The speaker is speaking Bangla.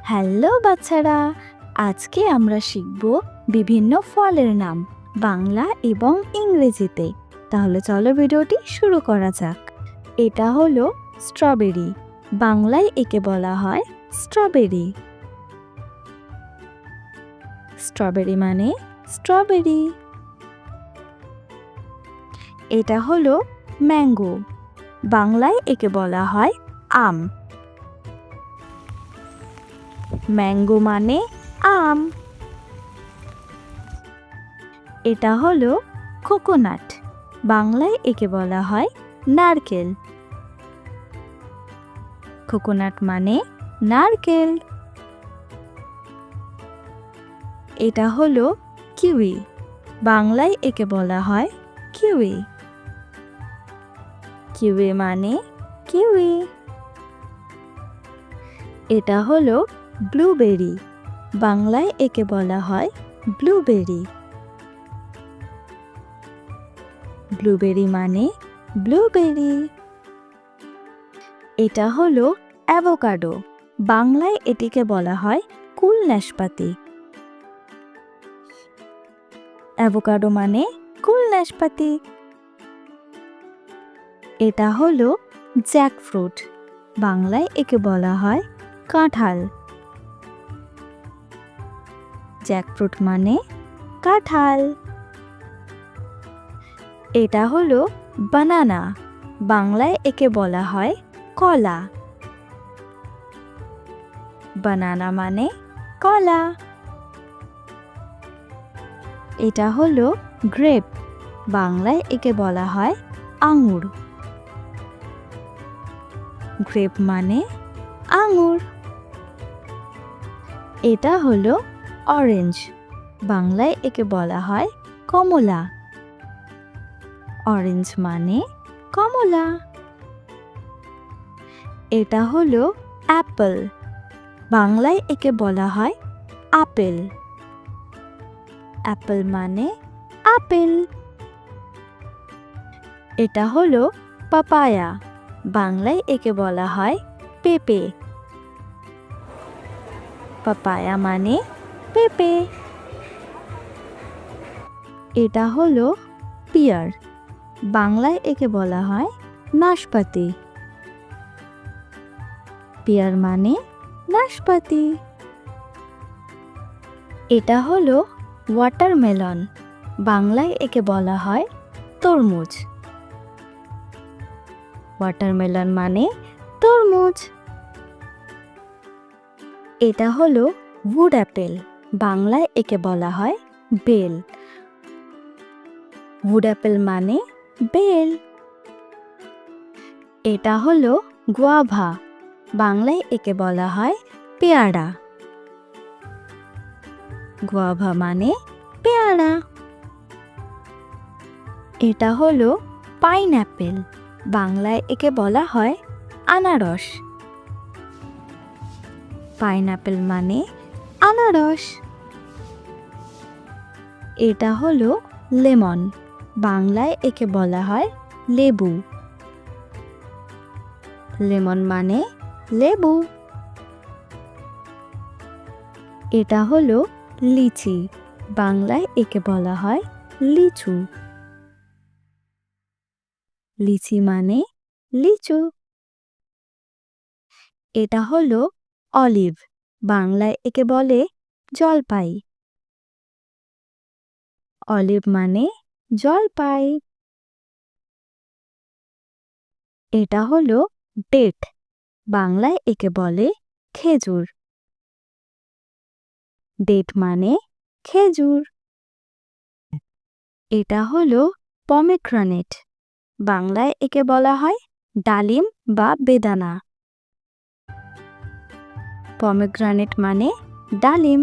হ্যালো বাচ্চারা, আজকে আমরা শিখব বিভিন্ন ফলের নাম বাংলা এবং ইংরেজিতে। তাহলে চলো ভিডিওটি শুরু করা যাক। এটা হলো স্ট্রবেরি, বাংলায় একে বলা হয় স্ট্রবেরি। স্ট্রবেরি মানে স্ট্রবেরি। এটা হলো ম্যাঙ্গো, বাংলায় একে বলা হয় আম। ম্যাঙ্গো মানে আম। এটা হলো কোকোনাট, বাংলায় একে বলা হয় নারকেল। কোকোনাট মানে নারকেল। এটা হলো কিউই, বাংলায় একে বলা হয় কিউই। কিউই মানে কিউই। এটা হলো ব্লুবেরি, বাংলায় একে বলা হয় ব্লুবেরি। ব্লুবেরি মানে ব্লুবেরি। এটা হলো অ্যাভোকাডো, বাংলায় এটিকে বলা হয় কুল নাশপাতি। অ্যাভোকাডো মানে কুল নাশপাতি। এটা হলো জ্যাকফ্রুট, বাংলায় একে বলা হয় কাঁঠাল। জ্যাকফ্রুট মানে কাঁঠাল। এটা হলো বানানা, বাংলায় একে বলা হয় কলা। বানানা মানে কলা। এটা হলো গ্রেপ, বাংলায় একে বলা হয় আঙুর। গ্রেপ মানে আঙুর। এটা হলো অরেঞ্জ, বাংলায় একে বলা হয় কমলা। অরেঞ্জ মানে কমলা। এটা হলো অ্যাপল, বাংলায় একে বলা হয় আপেল। অ্যাপল মানে আপেল। এটা হলো পাপায়া, বাংলায় একে বলা হয় পেঁপে। পাপায়া মানে পেঁপে। এটা হলো পিয়ার, বাংলায় একে বলা হয় নাশপাতি। পিয়ার মানে নাশপাতি। এটা হলো ওয়াটারমেলন, বাংলায় একে বলা হয় তরমুজ। ওয়াটারমেলন মানে তরমুজ। এটা হলো উড অ্যাপেল, বাংলায় একে বলা হয় বেল। উড অ্যাপেল মানে বেল। এটা হলো গুয়াভা, বাংলায় একে বলা হয় পেয়ারা। গুয়াভা মানে পেয়ারা। এটা হলো পাইনঅ্যাপেল, বাংলায় একে বলা হয় আনারস। পাইনঅ্যাপেল মানে আনারস। এটা হলো লেমন, বাংলায় একে বলা হয় লেবু। লেমন মানে লেবু। এটা হলো লিচি, বাংলায় একে বলা হয় লিচু। লিচি মানে লিচু। এটা হলো অলিভ, বাংলায় একে বলে জলপাই। অলিভ মানে জলপাই। এটা হলো ডেট, বাংলায় একে বলে খেজুর। ডেট মানে খেজুর। এটা হলো পমেগ্রানেট, বাংলায় একে বলা হয় ডালিম বা বেদানা। পমেগ্রানেট মানে ডালিম।